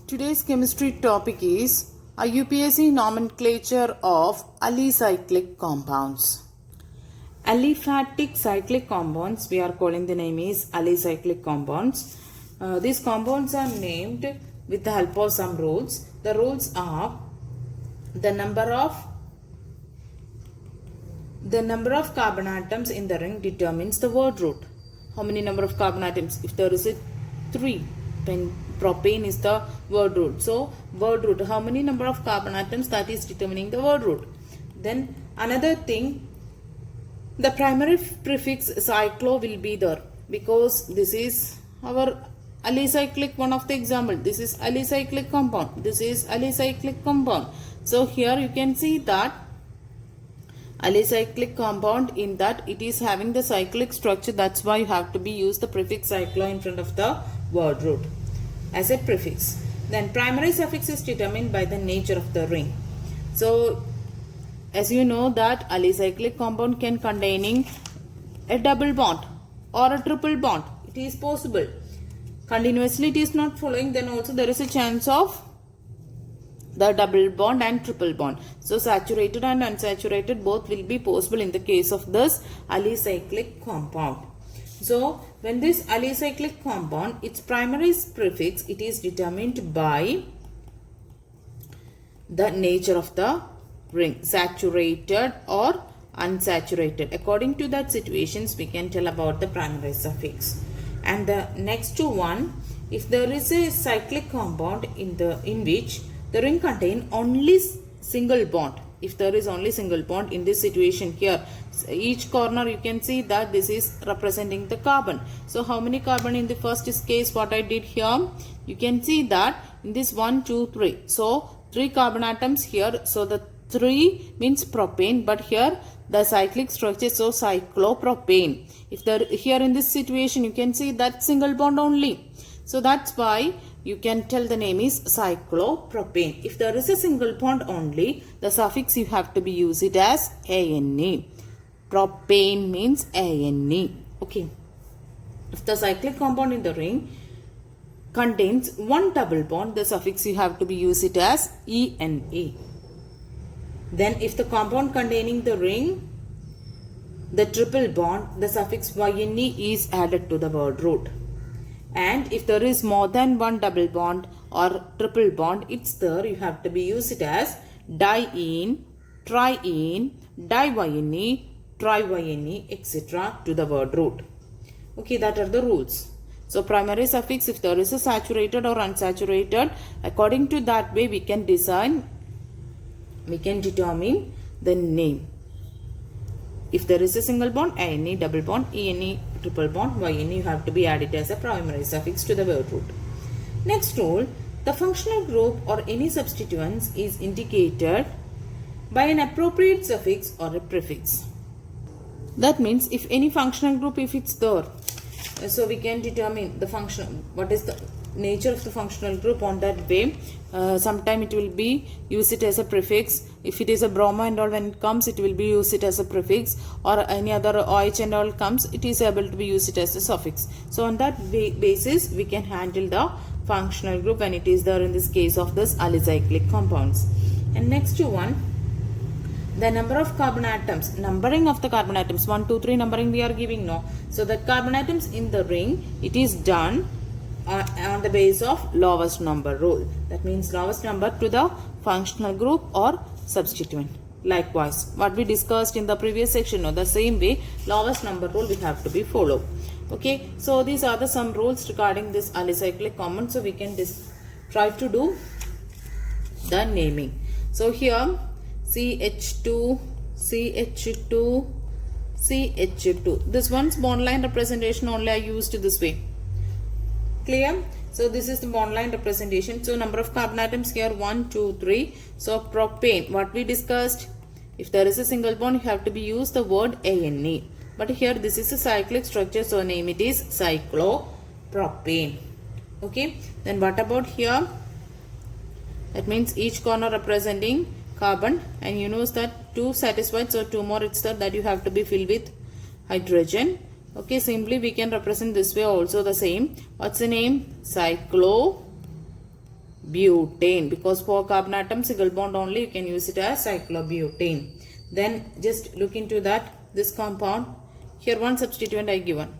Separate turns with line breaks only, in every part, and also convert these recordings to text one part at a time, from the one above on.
Today's chemistry topic is a UPSC nomenclature of alicyclic compounds. Aliphatic cyclic compounds, we are calling the name is alicyclic compounds. These compounds are named with the help of some rules. The rules are the number of carbon atoms in the ring determines the word root. How many number of carbon atoms? If there is a 3, then propane is the word root. So word root, how many number of carbon atoms, that is determining the word root. Then another thing, the primary prefix cyclo will be there because this is our alicyclic, one of the example. This is alicyclic compound. This is alicyclic compound. So here you can see that alicyclic compound, in that it is having the cyclic structure. That's why you have to be use the prefix cyclo in front of the word root as a prefix. Then primary suffix is determined by the nature of the ring. So as you know that alicyclic compound can containing a double bond or a triple bond. It is possible. Continuously it is not following, then also there is a chance of the double bond and triple bond. So saturated and unsaturated both will be possible in the case of this alicyclic compound. So when this alicyclic compound, its primary prefix, it is determined by the nature of the ring, saturated or unsaturated. According to that situations, we can tell about the primary suffix. And the next one, if there is a cyclic compound in which the ring contain only single bond. If there is only single bond in this situation here, each corner you can see that this is representing the carbon. So how many carbon in the first case, what I did here, you can see that in this 1, 2, 3. So 3 carbon atoms here. So the 3 means propane, but here the cyclic structure, so cyclopropane. If there here in this situation you can see that single bond only. So that's why you can tell the name is cyclopropane. If there is a single bond only, the suffix you have to be use it as ane. Propane means ane. Okay. If the cyclic compound in the ring contains one double bond, the suffix you have to be use it as ene. Then if the compound containing the ring, the triple bond, the suffix yne is added to the word root. And if there is more than one double bond or triple bond, it's there, you have to be use it as diene, triene, divyne, trivyne, etc. to the word root. Okay, that are the rules. So primary suffix, if there is a saturated or unsaturated, according to that way we can determine the name. If there is a single bond, ane, double bond, ene, triple bond, yne, you have to be added as a primary suffix to the word root. Next rule, the functional group or any substituents is indicated by an appropriate suffix or a prefix. That means if any functional group, if it's there, so we can determine the function, what is the nature of the functional group on that way. Sometime it will be use it as a prefix. If it is a bromo and all, when it comes, it will be use it as a prefix, or any other OH and all comes, it is able to be used it as a suffix. So on that basis we can handle the functional group when it is there in this case of this alicyclic compounds. And next one, the number of carbon atoms, numbering of the carbon atoms, 1, 2, 3 numbering we are giving now. So the carbon atoms in the ring, it is done on the base of lowest number rule. That means lowest number to the functional group or substituent. Likewise, what we discussed in the previous section, the same way lowest number rule we have to be follow. Okay, so these are the some rules regarding this alicyclic compound. So we can try to do the naming. So here CH2, CH2, CH2. This one's bond line representation only I used this way. Clear? So this is the bond line representation. So number of carbon atoms here 1, 2, 3. So propane, what we discussed, if there is a single bond, you have to be use the word ane. But here this is a cyclic structure, so name it is cyclopropane. Okay. Then what about here? That means each corner representing carbon, and you know that 2 satisfied, so 2 more it's there that you have to be filled with hydrogen. Okay, simply we can represent this way also the same. What's the name? Cyclo butane. Because for carbon atom single bond only, you can use it as cyclobutane. Then just look into that, this compound. Here one substituent I given.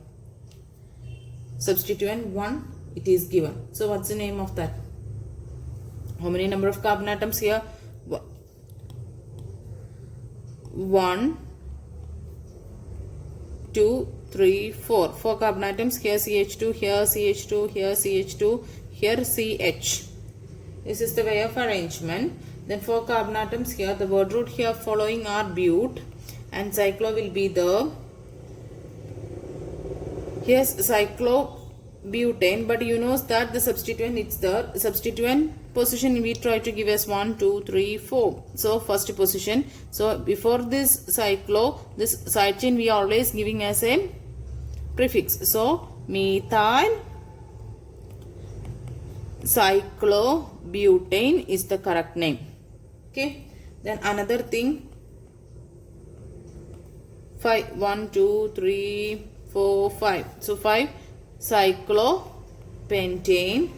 Substituent 1 it is given. So what's the name of that? How many number of carbon atoms here? 1, 2, 3, 4. 4 carbon atoms. Here CH2, here CH2, here CH2, here CH. This is the way of arrangement. Then 4 carbon atoms here. The word root here following are but, and cyclo will be the, here's cyclobutane, but you know that the substituent, it's the substituent position we try to give as 1, 2, 3, 4. So first position. So before this cyclo, this side chain we are always giving as a prefix. So methyl cyclobutane is the correct name. Okay. Then another thing, 5, 1, 2, 3, 4, 5. So 5 cyclopentane.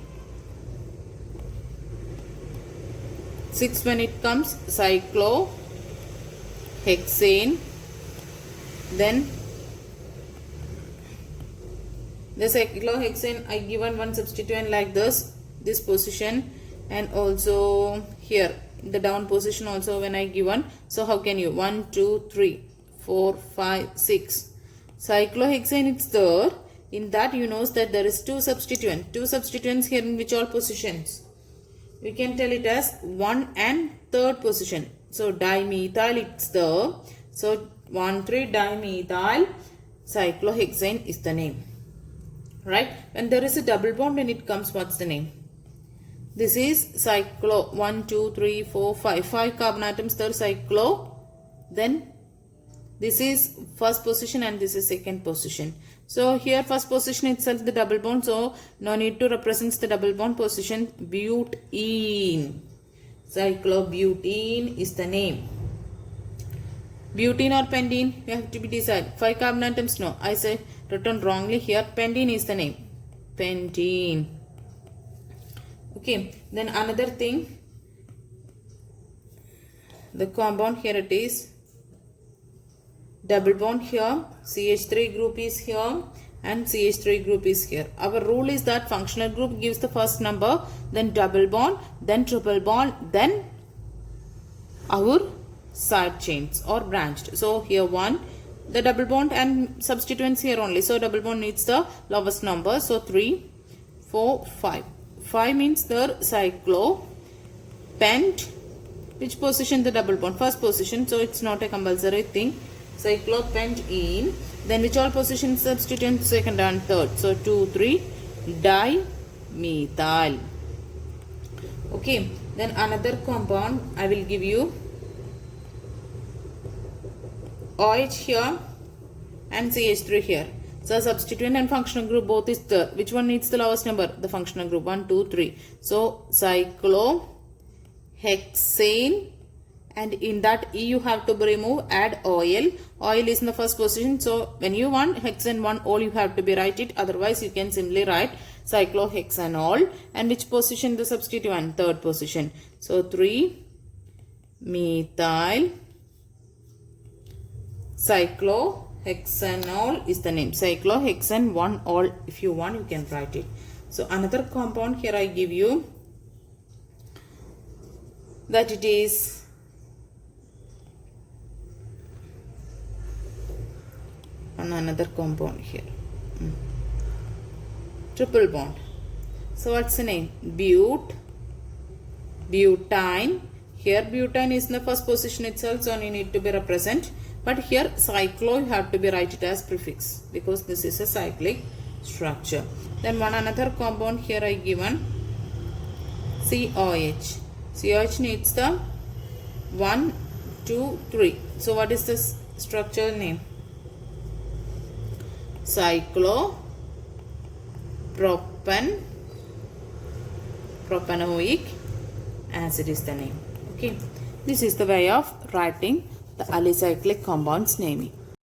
6 when it comes cyclohexane. Then the cyclohexane I given one substituent like this position, and also here the down position also when I given. So how can you 1, 2, 3, 4, 5, 6. Cyclohexane it's there. In that you know that there is two substituents here in which all positions. We can tell it as 1 and 3rd position. So dimethyl it's there. So 1,3-dimethyl cyclohexane is the name. Right? When there is a double bond, when it comes, what's the name? This is cyclo 1, 2, 3, 4, 5. 5 carbon atoms there, cyclo. Then this is first position and this is second position. So here first position itself the double bond. So no need to represent the double bond position. Butene. Cyclobutene is the name. Butene or pentene? You have to be decided. 5 carbon atoms? No. I say written wrongly here. Pentene is the name. Pentene. Okay. Then another thing. The compound here it is. Double bond here. CH3 group is here. And CH3 group is here. Our rule is that functional group gives the first number. Then double bond. Then triple bond. Then our side chains or branched. So here 1, the double bond and substituents here only. So double bond needs the lowest number. So 3, 4, 5. 5 means the cyclo, pent. Which position the double bond? First position. So it's not a compulsory thing. Cyclopentene. Then which all positions substituent? Second and third. So 2, 3, dimethyl. Okay. Then another compound I will give you. OH here and CH3 here. So substituent and functional group both is there. Which one needs the lowest number? The functional group 1, 2, 3. So cyclohexane, and in that E you have to remove, add oil. Oil is in the first position. So when you want hexane 1 all you have to be write it. Otherwise you can simply write cyclohexanol. And which position the substituent? Third position. So 3 methyl cyclohexanol is the name. Cyclohexane 1 all, if you want you can write it. So another compound here I give you, that it is another compound here. Triple bond. So what's the name? Butane. Here butane is in the first position itself, so you need to be represent. But here cyclo you have to be write it as prefix because this is a cyclic structure. Then one another compound here I given, COH. COH needs the 1, 2, 3. So what is this structure name? Propanoic acid is the name. Okay, this is the way of writing the alicyclic compounds naming.